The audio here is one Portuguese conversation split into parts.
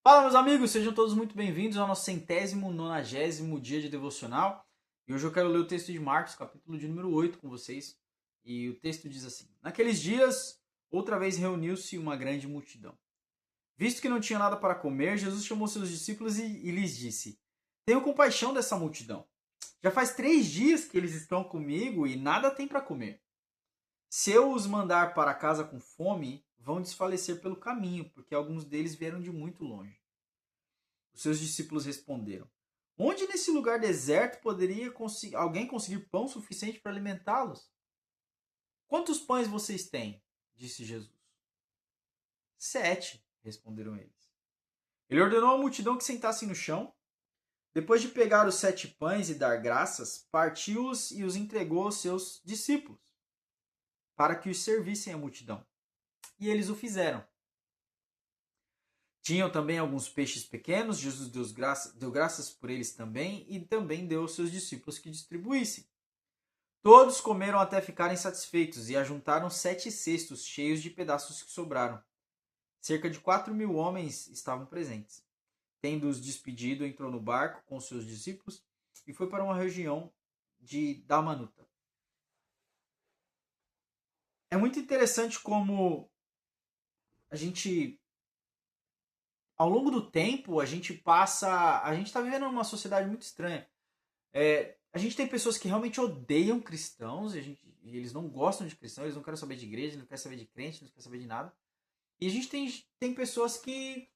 Fala, meus amigos, sejam todos muito bem-vindos ao nosso 190º dia de devocional. E hoje eu quero ler o texto de Marcos, capítulo de número 8 com vocês. E o texto diz assim: Naqueles dias, outra vez reuniu-se uma grande multidão. Visto que não tinha nada para comer, Jesus chamou seus discípulos e lhes disse: Tenho compaixão dessa multidão. Já faz 3 dias que eles estão comigo e nada têm para comer. Se eu os mandar para casa com fome, vão desfalecer pelo caminho, porque alguns deles vieram de muito longe. Os seus discípulos responderam: Onde nesse lugar deserto poderia alguém conseguir pão suficiente para alimentá-los? Quantos pães vocês têm? Disse Jesus. 7, responderam eles. Ele ordenou à multidão que sentassem no chão. Depois de pegar os 7 pães e dar graças, partiu-os e os entregou aos seus discípulos, para que os servissem à multidão. E eles o fizeram. Tinham também alguns peixes pequenos, Jesus deu graças por eles também, e também deu aos seus discípulos que distribuíssem. Todos comeram até ficarem satisfeitos, e ajuntaram 7 cestos cheios de pedaços que sobraram. Cerca de 4.000 homens estavam presentes. Tendo-os despedido, entrou no barco com seus discípulos e foi para uma região de Dalmanuta. É muito interessante como a gente, ao longo do tempo, a gente está vivendo numa sociedade muito estranha. A gente tem pessoas que realmente odeiam cristãos, e eles não gostam de cristãos, eles não querem saber de igreja, não querem saber de crente, não querem saber de nada. E a gente tem pessoas que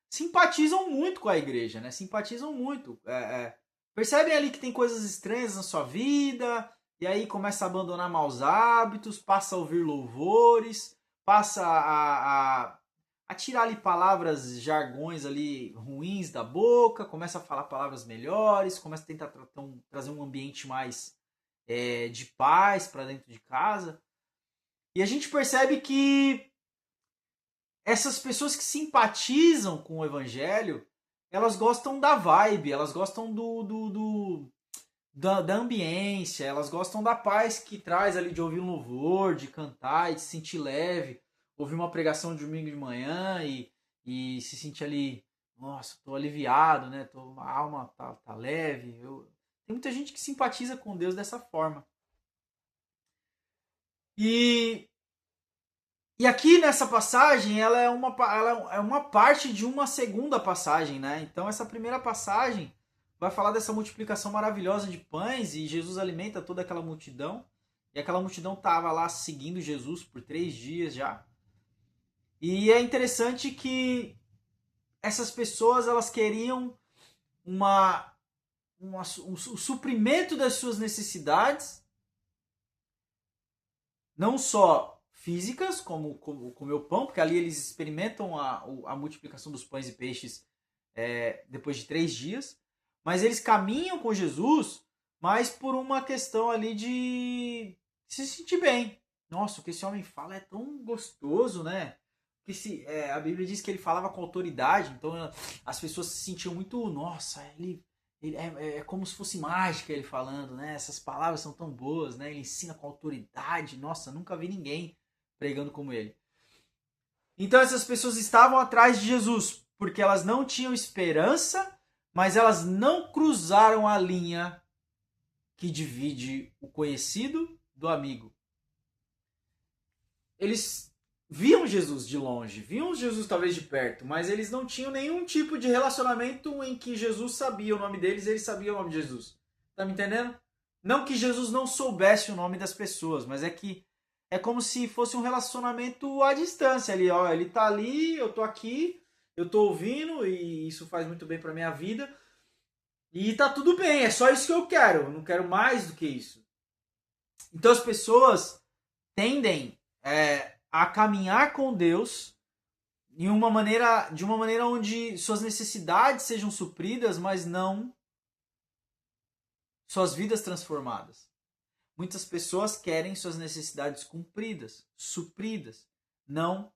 simpatizam muito com a igreja, né? Simpatizam muito. Percebem ali que tem coisas estranhas na sua vida, e aí começa a abandonar maus hábitos, passa a ouvir louvores, passa a tirar ali palavras, jargões ali ruins da boca, começa a falar palavras melhores, começa a tentar trazer um ambiente mais de paz para dentro de casa. E a gente percebe que essas pessoas que simpatizam com o evangelho, elas gostam da vibe, elas gostam da ambiência, elas gostam da paz que traz ali de ouvir um louvor, de cantar e de se sentir leve, ouvir uma pregação de domingo de manhã e se sentir ali, nossa, tô aliviado, né? A alma tá leve. Tem muita gente que simpatiza com Deus dessa forma. E aqui nessa passagem, ela é uma parte de uma segunda passagem, né? Então essa primeira passagem vai falar dessa multiplicação maravilhosa de pães e Jesus alimenta toda aquela multidão. E aquela multidão estava lá seguindo Jesus por 3 dias já. E é interessante que essas pessoas elas queriam o suprimento das suas necessidades, não só físicas, como comer o pão, porque ali eles experimentam a multiplicação dos pães e peixes depois de 3 dias, mas eles caminham com Jesus, mas por uma questão ali de se sentir bem. Nossa, o que esse homem fala é tão gostoso, né? A Bíblia diz que ele falava com autoridade, então as pessoas se sentiam muito, nossa, ele é como se fosse mágica ele falando, né? Essas palavras são tão boas, né? Ele ensina com autoridade, nossa, nunca vi ninguém pregando como ele. Então essas pessoas estavam atrás de Jesus, porque elas não tinham esperança, mas elas não cruzaram a linha que divide o conhecido do amigo. Eles viam Jesus de longe, viam Jesus talvez de perto, mas eles não tinham nenhum tipo de relacionamento em que Jesus sabia o nome deles e eles sabiam o nome de Jesus. Tá me entendendo? Não que Jesus não soubesse o nome das pessoas, mas é que é como se fosse um relacionamento à distância ali, ó, ele tá ali, eu tô aqui, eu tô ouvindo e isso faz muito bem pra minha vida. E tá tudo bem, é só isso que eu quero, eu não quero mais do que isso. Então as pessoas tendem a caminhar com Deus de uma maneira onde suas necessidades sejam supridas, mas não suas vidas transformadas. Muitas pessoas querem suas necessidades cumpridas, supridas, não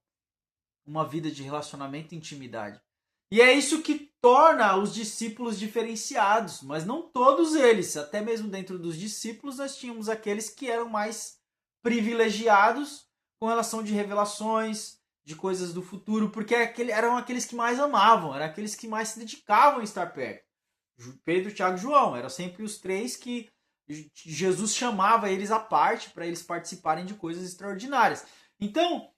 uma vida de relacionamento e intimidade. E é isso que torna os discípulos diferenciados, mas não todos eles. Até mesmo dentro dos discípulos nós tínhamos aqueles que eram mais privilegiados com relação de revelações, de coisas do futuro, porque eram aqueles que mais amavam, eram aqueles que mais se dedicavam a estar perto. Pedro, Tiago e João, eram sempre os três que Jesus chamava eles à parte para eles participarem de coisas extraordinárias. Então,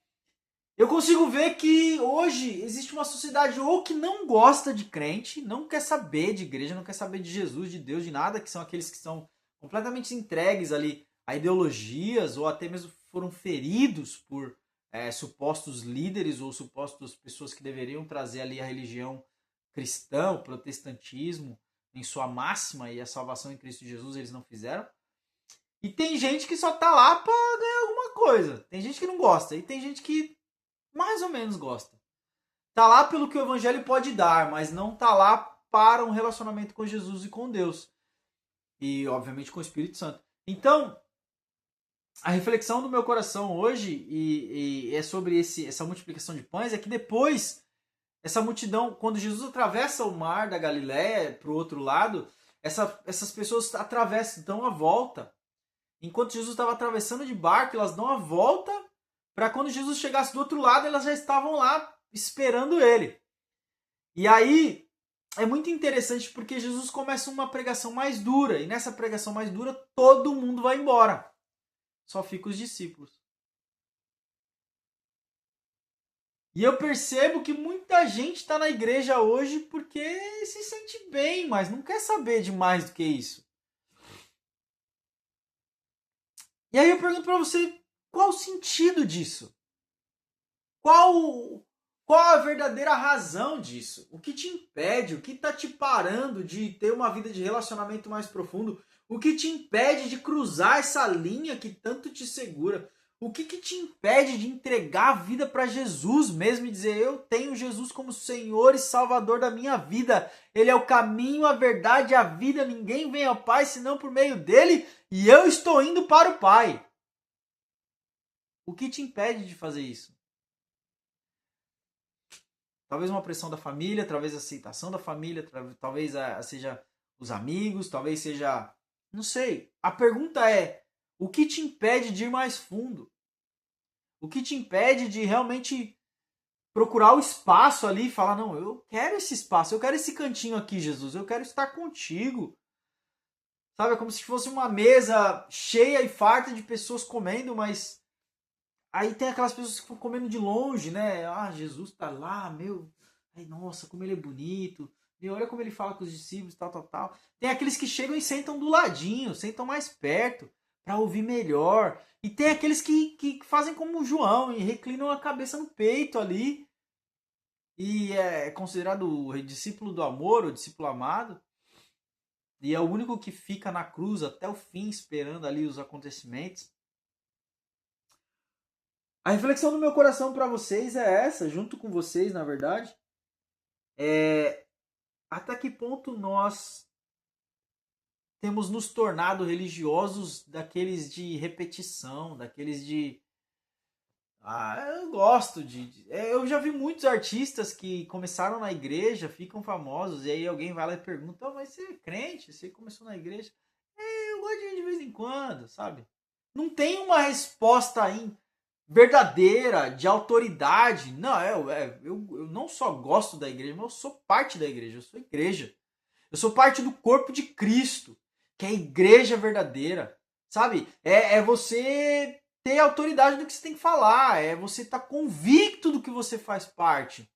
eu consigo ver que hoje existe uma sociedade ou que não gosta de crente, não quer saber de igreja, não quer saber de Jesus, de Deus, de nada, que são aqueles que são completamente entregues ali a ideologias ou até mesmo foram feridos por supostos líderes ou supostas pessoas que deveriam trazer ali a religião cristã, o protestantismo em sua máxima e a salvação em Cristo Jesus eles não fizeram. E tem gente que só tá lá pra ganhar alguma coisa. Tem gente que não gosta e tem gente que mais ou menos gosta. Tá lá pelo que o evangelho pode dar, mas não tá lá para um relacionamento com Jesus e com Deus. E, obviamente, com o Espírito Santo. Então, a reflexão do meu coração hoje e é sobre essa multiplicação de pães é que depois, essa multidão, quando Jesus atravessa o mar da Galiléia para o outro lado, essas pessoas atravessam, dão a volta. Enquanto Jesus estava atravessando de barco, elas dão a volta para quando Jesus chegasse do outro lado, elas já estavam lá esperando ele. E aí é muito interessante porque Jesus começa uma pregação mais dura. E nessa pregação mais dura, todo mundo vai embora. Só ficam os discípulos. E eu percebo que muita gente está na igreja hoje porque se sente bem, mas não quer saber de mais do que isso. E aí eu pergunto para você, qual o sentido disso? Qual a verdadeira razão disso? O que te impede? O que está te parando de ter uma vida de relacionamento mais profundo? O que te impede de cruzar essa linha que tanto te segura? O que te impede de entregar a vida para Jesus mesmo e dizer, eu tenho Jesus como Senhor e Salvador da minha vida. Ele é o caminho, a verdade e a vida. Ninguém vem ao Pai senão por meio dele e eu estou indo para o Pai. O que te impede de fazer isso? Talvez uma pressão da família, talvez a aceitação da família, talvez seja os amigos, talvez seja... Não sei. A pergunta é, o que te impede de ir mais fundo? O que te impede de realmente procurar o espaço ali e falar, não, eu quero esse espaço, eu quero esse cantinho aqui, Jesus, eu quero estar contigo. Sabe, é como se fosse uma mesa cheia e farta de pessoas comendo, mas aí tem aquelas pessoas que ficam comendo de longe, né? Ah, Jesus tá lá, meu. Ai, nossa, como ele é bonito. Meu, olha como ele fala com os discípulos, tal, tal, tal. Tem aqueles que chegam e sentam do ladinho, sentam mais perto, para ouvir melhor. E tem aqueles que fazem como o João e reclinam a cabeça no peito ali. E é considerado o discípulo do amor, o discípulo amado. E é o único que fica na cruz até o fim, esperando ali os acontecimentos. A reflexão do meu coração para vocês é essa, junto com vocês, na verdade. Até que ponto nós temos nos tornado religiosos daqueles de repetição, daqueles de... eu gosto eu já vi muitos artistas que começaram na igreja, ficam famosos, e aí alguém vai lá e pergunta, mas você é crente? Você começou na igreja? Eu gosto de ir de vez em quando, sabe? Não tem uma resposta verdadeira, de autoridade. Não, eu não só gosto da igreja, mas eu sou parte da igreja, eu sou igreja. Eu sou parte do corpo de Cristo, que é a igreja verdadeira. Sabe? É você ter autoridade do que você tem que falar, é você estar convicto do que você faz parte.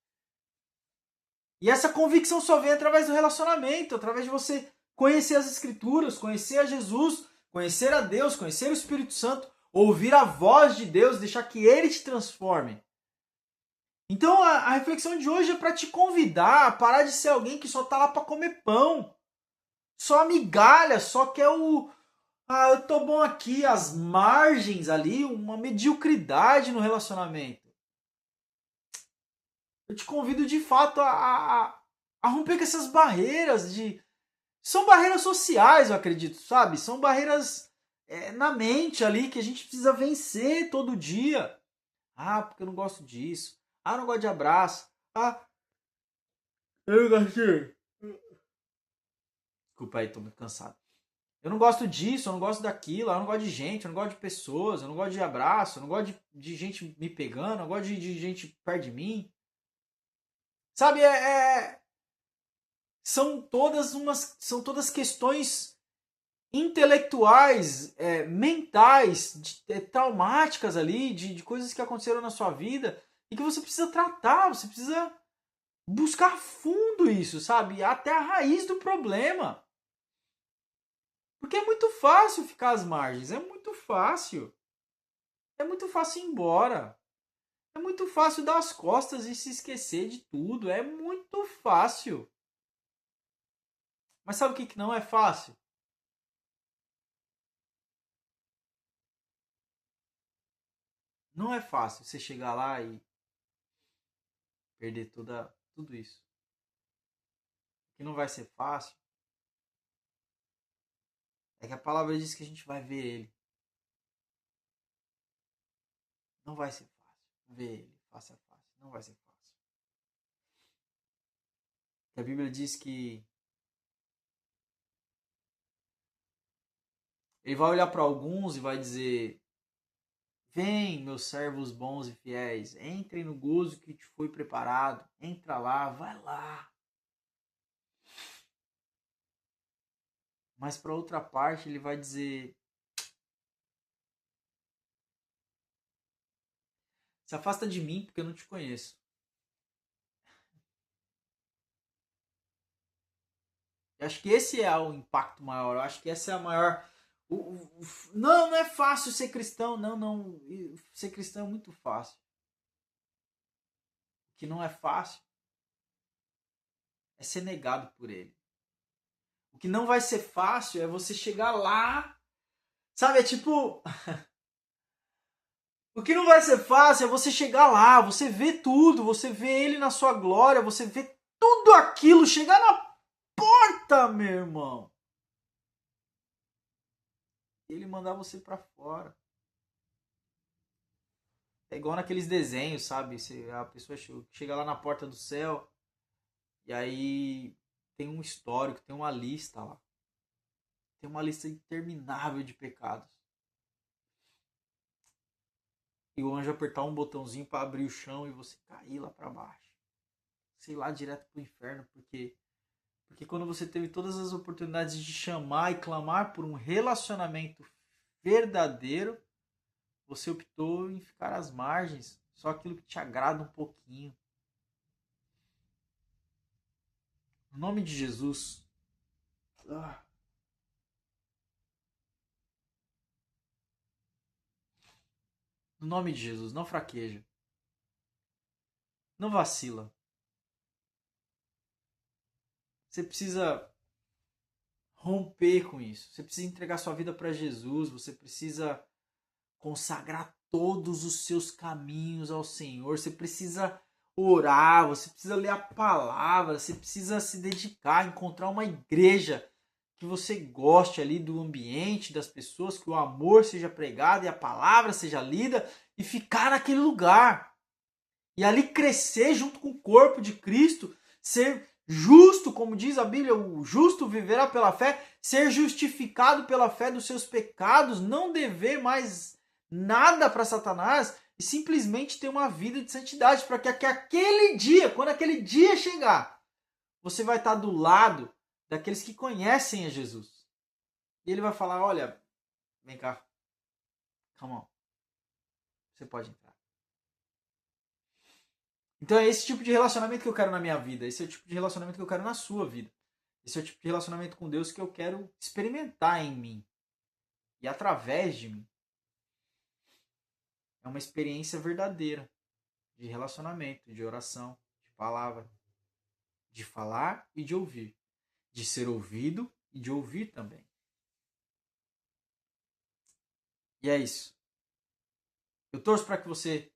E essa convicção só vem através do relacionamento, através de você conhecer as Escrituras, conhecer a Jesus, conhecer a Deus, conhecer o Espírito Santo, ouvir a voz de Deus, deixar que Ele te transforme. Então a reflexão de hoje é para te convidar a parar de ser alguém que só está lá para comer pão. Só migalha, só quer eu tô bom aqui, as margens ali, uma mediocridade no relacionamento. Eu te convido de fato a romper com essas barreiras São barreiras sociais, eu acredito, sabe? São barreiras na mente ali que a gente precisa vencer todo dia. Ah, porque eu não gosto disso. Ah, eu não gosto de abraço. Ah, eu não gosto de... Desculpa aí, tô muito cansado. Eu não gosto disso, eu não gosto daquilo, eu não gosto de gente, eu não gosto de pessoas, eu não gosto de abraço, eu não gosto de gente me pegando, eu não gosto de gente perto de mim. Sabe, são todas questões intelectuais, mentais, traumáticas ali, de coisas que aconteceram na sua vida e que você precisa tratar, você precisa buscar fundo isso, sabe? Até a raiz do problema. Porque é muito fácil ficar às margens, é muito fácil. É muito fácil ir embora. É muito fácil dar as costas e se esquecer de tudo. É muito fácil. Mas sabe o que não é fácil? Não é fácil você chegar lá e perder tudo isso. O que não vai ser fácil é que a palavra diz que a gente vai ver ele. Não vai ser fácil ver ele face a face. Não vai ser fácil. A Bíblia diz que ele vai olhar para alguns e vai dizer: vem, meus servos bons e fiéis, entrem no gozo que te foi preparado. Entra lá, vai lá. Mas para outra parte ele vai dizer: se afasta de mim porque eu não te conheço. Eu acho que esse é o impacto maior. Eu acho que essa é a maior. Não, não é fácil ser cristão. Não, não. Ser cristão é muito fácil. O que não é fácil é ser negado por ele. O que não vai ser fácil é você chegar lá. Sabe, é tipo. O que não vai ser fácil é você chegar lá, você vê tudo, você vê ele na sua glória, você vê tudo aquilo chegar na porta, meu irmão. Ele mandar você pra fora. É igual naqueles desenhos, sabe? A pessoa chega lá na porta do céu e aí tem um histórico, tem uma lista lá. Tem uma lista interminável de pecados. E o anjo apertar um botãozinho para abrir o chão e você cair lá para baixo. Sei lá, direto pro inferno, porque quando você teve todas as oportunidades de chamar e clamar por um relacionamento verdadeiro, você optou em ficar às margens, só aquilo que te agrada um pouquinho. No nome de Jesus. No nome de Jesus, não fraqueja. Não vacila. Você precisa romper com isso. Você precisa entregar sua vida para Jesus. Você precisa consagrar todos os seus caminhos ao Senhor. Você precisa orar. Você precisa ler a palavra. Você precisa se dedicar, encontrar uma igreja que você goste ali do ambiente, das pessoas, que o amor seja pregado e a palavra seja lida e ficar naquele lugar. E ali crescer junto com o corpo de Cristo, ser justo, como diz a Bíblia, o justo viverá pela fé, ser justificado pela fé dos seus pecados, não dever mais nada para Satanás e simplesmente ter uma vida de santidade, para que aquele dia, quando aquele dia chegar, você vai estar do lado daqueles que conhecem a Jesus. E ele vai falar: olha, vem cá, come on, você pode entrar. Então é esse tipo de relacionamento que eu quero na minha vida. Esse é o tipo de relacionamento que eu quero na sua vida. Esse é o tipo de relacionamento com Deus que eu quero experimentar em mim. E através de mim. É uma experiência verdadeira de relacionamento, de oração, de palavra, de falar e de ouvir. De ser ouvido e de ouvir também. E é isso. Eu torço para que você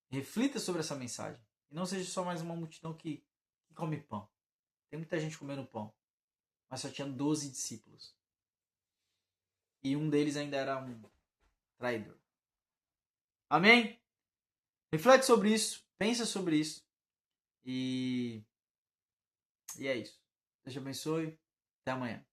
reflita sobre essa mensagem. E não seja só mais uma multidão que come pão. Tem muita gente comendo pão. Mas só tinha 12 discípulos. E um deles ainda era um traidor. Amém? Reflete sobre isso. Pensa sobre isso. E é isso. Deus te abençoe. Até amanhã.